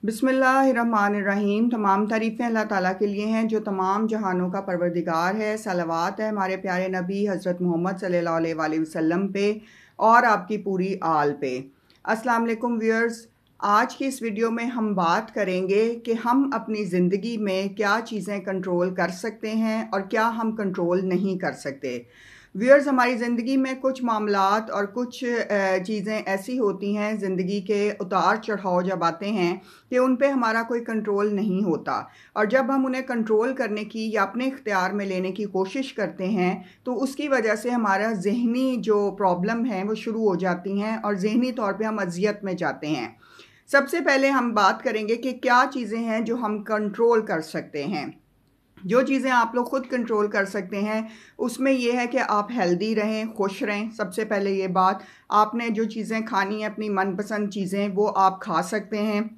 बिस्मिल्लाहिर्रहमानिर्रहीम। तमाम तारीफ़ें अल्लाह ताला के लिए हैं जो तमाम जहानों का परवरदिगार है। सलावत है हमारे प्यारे नबी हज़रत मोहम्मद सल्लल्लाहु अलैहि वसल्लम पे और आपकी पूरी आल पे। अस्सलाम वालेकुम व्यूअर्स, आज की इस वीडियो में हम बात करेंगे कि हम अपनी ज़िंदगी में क्या चीज़ें कंट्रोल कर सकते हैं और क्या हम कंट्रोल नहीं कर सकते। व्यूअर्स, हमारी ज़िंदगी में कुछ मामलात और कुछ चीज़ें ऐसी होती हैं, ज़िंदगी के उतार चढ़ाव जब आते हैं कि उन पे हमारा कोई कंट्रोल नहीं होता, और जब हम उन्हें कंट्रोल करने की या अपने इख्तियार में लेने की कोशिश करते हैं तो उसकी वजह से हमारा ज़हनी जो प्रॉब्लम है वो शुरू हो जाती हैं और ज़हनी तौर पे हम अज़ियत में जाते हैं। सबसे पहले हम बात करेंगे कि क्या चीज़ें हैं जो हम कंट्रोल कर सकते हैं। जो चीज़ें आप लोग ख़ुद कंट्रोल कर सकते हैं उसमें ये है कि आप हेल्दी रहें, खुश रहें। सबसे पहले ये बात, आपने जो चीज़ें खानी हैं, अपनी मनपसंद चीज़ें, वो आप खा सकते हैं।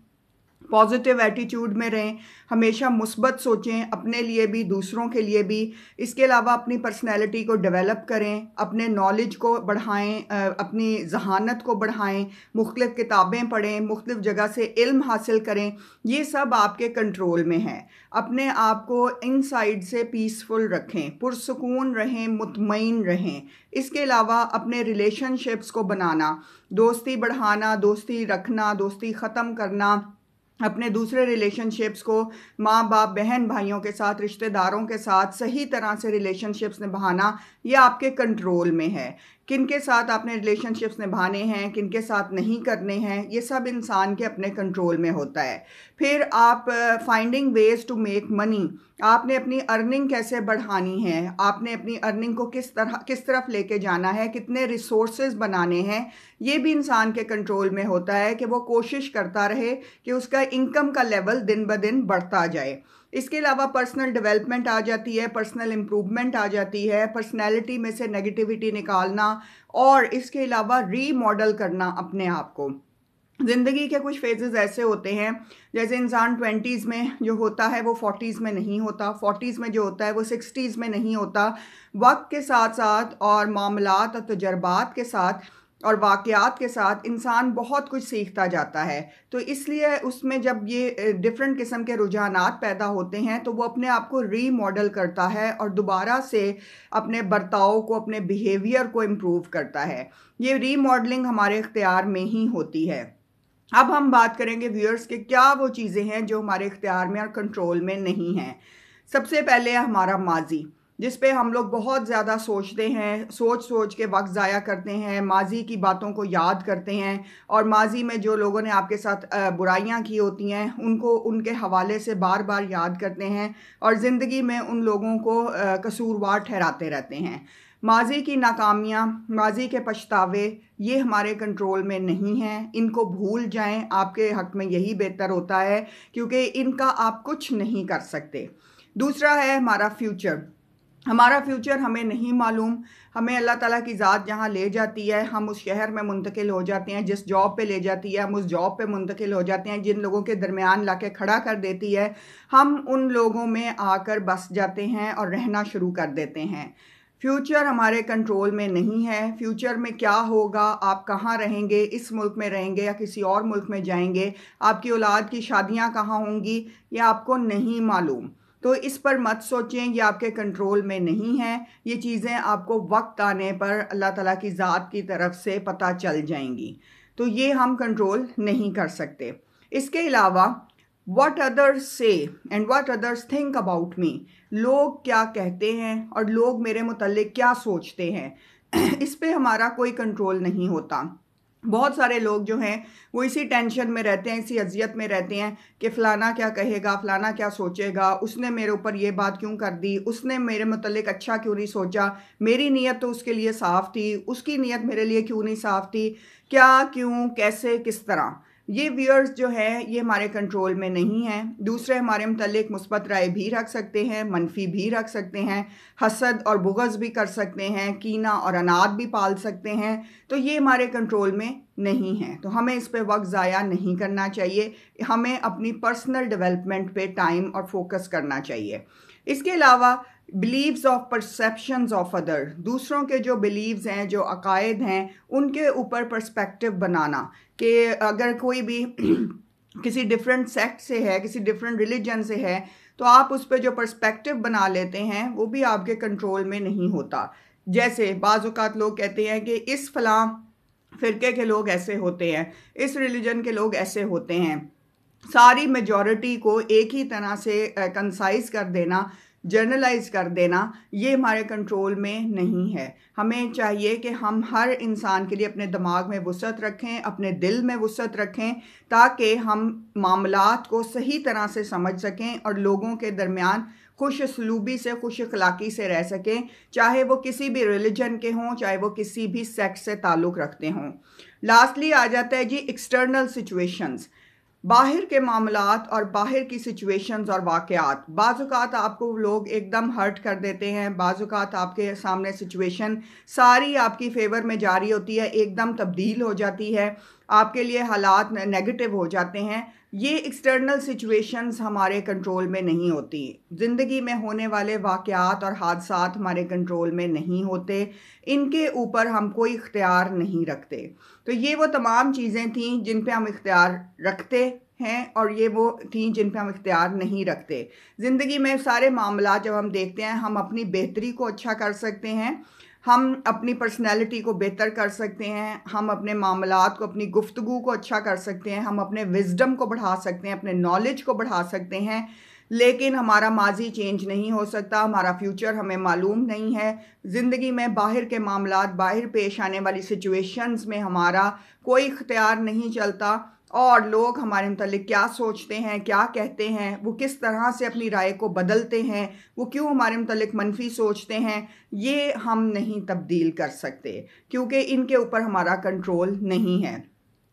पॉजिटिव एटीट्यूड में रहें, हमेशा मुस्बत सोचें, अपने लिए भी दूसरों के लिए भी। इसके अलावा अपनी पर्सनैलिटी को डेवलप करें, अपने नॉलेज को बढ़ाएं, अपनी जहानत को बढ़ाएं, मुख्तलिफ़ किताबें पढ़ें, मुख्तलिफ़ जगह से इल्म हासिल करें। ये सब आपके कंट्रोल में है। अपने आप को इनसाइड से पीसफुल रखें, पुरसुकून रहें, मुतमईन रहें। इसके अलावा अपने रिलेशनशिप्स को बनाना, दोस्ती बढ़ाना, दोस्ती रखना, दोस्ती ख़त्म करना, अपने दूसरे रिलेशनशिप्स को माँ बाप बहन भाइयों के साथ, रिश्तेदारों के साथ सही तरह से रिलेशनशिप्स निभाना, ये आपके कंट्रोल में है। किन के साथ आपने रिलेशनशिप्स निभाने हैं, किन के साथ नहीं करने हैं, ये सब इंसान के अपने कंट्रोल में होता है। फिर आप finding ways to make money, आपने अपनी अर्निंग कैसे बढ़ानी है, आपने अपनी अर्निंग को किस तरफ लेके जाना है, कितने रिसोर्सेज बनाने हैं, ये भी इंसान के कंट्रोल में होता है कि वो कोशिश करता रहे कि उसका इनकम का लेवल दिन ब दिन बढ़ता जाए। इसके अलावा पर्सनल डेवलपमेंट आ जाती है, पर्सनल इम्प्रूवमेंट आ जाती है, पर्सनैलिटी में से नेगेटिविटी निकालना, और इसके अलावा रीमॉडल करना अपने आप को। ज़िंदगी के कुछ फेजेस ऐसे होते हैं, जैसे इंसान 20s में जो होता है वो 40s में नहीं होता, 40s में जो होता है वो 60s में नहीं होता। वक्त के साथ साथ और मामलात और तजर्बात के साथ और वाक़यात के साथ इंसान बहुत कुछ सीखता जाता है। तो इसलिए उसमें जब ये डिफरेंट किस्म के रुझानात पैदा होते हैं तो वो अपने आप को रीमॉडल करता है और दोबारा से अपने बर्ताव को, अपने बिहेवियर को इम्प्रूव करता है। ये रीमॉडलिंग हमारे इख्तियार में ही होती है। अब हम बात करेंगे व्यूअर्स कि क्या वो चीज़ें हैं जो हमारे इख्तियार में और कंट्रोल में नहीं हैं। सबसे पहले है हमारा माजी, जिस पे हम लोग बहुत ज़्यादा सोचते हैं, सोच के वक्त ज़ाया करते हैं, माजी की बातों को याद करते हैं, और माजी में जो लोगों ने आपके साथ बुराइयां की होती हैं उनको उनके हवाले से बार बार याद करते हैं और ज़िंदगी में उन लोगों को कसूरवार ठहराते रहते हैं। माजी की नाकामियाँ, माजी के पछतावे, ये हमारे कंट्रोल में नहीं हैं। इनको भूल जाएं, आपके हक़ में यही बेहतर होता है, क्योंकि इनका आप कुछ नहीं कर सकते। दूसरा है हमारा फ्यूचर। हमारा फ्यूचर हमें नहीं मालूम। हमें अल्लाह ताला की ज़ात जहाँ ले जाती है, हम उस शहर में मुंतकिल हो जाते हैं, जिस जॉब पे ले जाती है हम उस जॉब पे मुंतकिल हो जाते हैं, जिन लोगों के दरमियान लाके खड़ा कर देती है हम उन लोगों में आकर बस जाते हैं और रहना शुरू कर देते हैं। फ्यूचर हमारे कंट्रोल में नहीं है। फ्यूचर में क्या होगा, आप कहाँ रहेंगे, इस मुल्क में रहेंगे या किसी और मुल्क में जाएंगे, आपकी औलाद की शादियाँ कहाँ होंगी, ये आपको नहीं मालूम। तो इस पर मत सोचें, ये आपके कंट्रोल में नहीं है। ये चीज़ें आपको वक्त आने पर अल्लाह ताला की ज़ात की तरफ से पता चल जाएंगी। तो ये हम कंट्रोल नहीं कर सकते। इसके अलावा व्हाट अदर्स से and what others think about me, लोग क्या कहते हैं और लोग मेरे मुतल्लिक क्या सोचते हैं इस पे हमारा कोई कंट्रोल नहीं होता। बहुत सारे लोग जो हैं वो इसी टेंशन में रहते हैं, इसी अजियत में रहते हैं कि फ़लाना क्या कहेगा, फ़लाना क्या सोचेगा, उसने मेरे ऊपर ये बात क्यों कर दी, उसने मेरे मुतल्लिक अच्छा क्यों नहीं सोचा, मेरी नीयत तो उसके लिए साफ़ थी, उसकी नीयत मेरे लिए क्यों नहीं साफ़ थी, क्या, क्यों, कैसे, किस तरह। ये व्यूअर्स जो है ये हमारे कंट्रोल में नहीं है। दूसरे हमारे मुतल्लिक मुस्बत राय भी रख सकते हैं, मनफी भी रख सकते हैं, हसद और बुग़्ज़ भी कर सकते हैं, कीना और अनाद भी पाल सकते हैं। तो ये हमारे कंट्रोल में नहीं है। तो हमें इस पे वक्त ज़ाया नहीं करना चाहिए, हमें अपनी पर्सनल डेवलपमेंट पे टाइम और फोकस करना चाहिए। इसके अलावा beliefs of perceptions of other, दूसरों के जो बिलीव्स हैं, जो अकायद हैं, उनके ऊपर पर्सपेक्टिव बनाना कि अगर कोई भी کسی ڈفرینٹ سیکٹ سے ہے، کسی ڈفرینٹ ریلیجن سے ہے، تو آپ اس پہ جو پرسپیکٹیو بنا لیتے ہیں وہ بھی آپ کے کنٹرول میں نہیں ہوتا۔ جیسے بعض اوقات لوگ کہتے ہیں کہ اس فلاں فرقے کے لوگ ایسے ہوتے ہیں، اس ریلیجن کے لوگ ایسے ہوتے ہیں۔ ساری میجورٹی کو ایک ہی طرح سے کنسائز کر دینا، جرنلائز کر دینا، یہ ہمارے کنٹرول میں نہیں ہے۔ ہمیں چاہیے کہ ہم ہر انسان کے لیے اپنے دماغ میں وسعت رکھیں، اپنے دل میں وسعت رکھیں، تاکہ ہم معاملات کو صحیح طرح سے سمجھ سکیں اور لوگوں کے درمیان خوش اسلوبی سے، خوش اخلاقی سے رہ سکیں، چاہے وہ کسی بھی ریلیجن کے ہوں، چاہے وہ کسی بھی سیکٹ سے تعلق رکھتے ہوں۔ لاسٹلی آ جاتا ہے جی ایکسٹرنل سچویشنز، باہر کے معاملات اور باہر کی سچویشنز اور واقعات۔ بعض اوقات آپ کو لوگ ایک دم ہرٹ کر دیتے ہیں، بعض اوقات آپ کے سامنے سچویشن ساری آپ کی فیور میں جاری ہوتی ہے، ایک دم تبدیل ہو جاتی ہے، آپ کے لیے حالات نیگیٹو ہو جاتے ہیں۔ یہ ایکسٹرنل سچویشنز ہمارے کنٹرول میں نہیں ہوتی۔ زندگی میں ہونے والے واقعات اور حادثات ہمارے کنٹرول میں نہیں ہوتے، ان کے اوپر ہم کوئی اختیار نہیں رکھتے۔ تو یہ وہ تمام چیزیں تھیں جن پہ ہم اختیار رکھتے ہیں، اور یہ وہ تھیں جن پہ ہم اختیار نہیں رکھتے۔ زندگی میں سارے معاملات جب ہم دیکھتے ہیں، ہم اپنی بہتری کو اچھا کر سکتے ہیں، ہم اپنی پرسنالٹی کو بہتر کر سکتے ہیں، ہم اپنے معاملات کو، اپنی گفتگو کو اچھا کر سکتے ہیں، ہم اپنے وزڈم کو بڑھا سکتے ہیں، اپنے نالج کو بڑھا سکتے ہیں، لیکن ہمارا ماضی چینج نہیں ہو سکتا، ہمارا فیوچر ہمیں معلوم نہیں ہے۔ زندگی میں باہر کے معاملات، باہر پیش آنے والی سچویشنز میں ہمارا کوئی اختیار نہیں چلتا، اور لوگ ہمارے متعلق کیا سوچتے ہیں، کیا کہتے ہیں، وہ کس طرح سے اپنی رائے کو بدلتے ہیں، وہ کیوں ہمارے متعلق منفی سوچتے ہیں، یہ ہم نہیں تبدیل کر سکتے، کیونکہ ان کے اوپر ہمارا کنٹرول نہیں ہے۔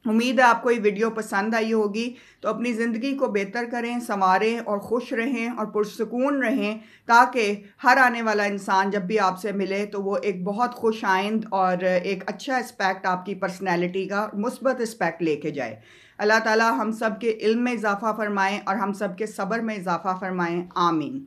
امید ہے آپ کو یہ ویڈیو پسند آئی ہوگی، تو اپنی زندگی کو بہتر کریں، سنواریں اور خوش رہیں اور پرسکون رہیں، تاکہ ہر آنے والا انسان جب بھی آپ سے ملے تو وہ ایک بہت خوش آئند اور ایک اچھا اسپیکٹ آپ کی پرسنالٹی کا، مثبت اسپیکٹ لے کے جائے۔ اللہ تعالی ہم سب کے علم میں اضافہ فرمائیں اور ہم سب کے صبر میں اضافہ فرمائیں، آمین۔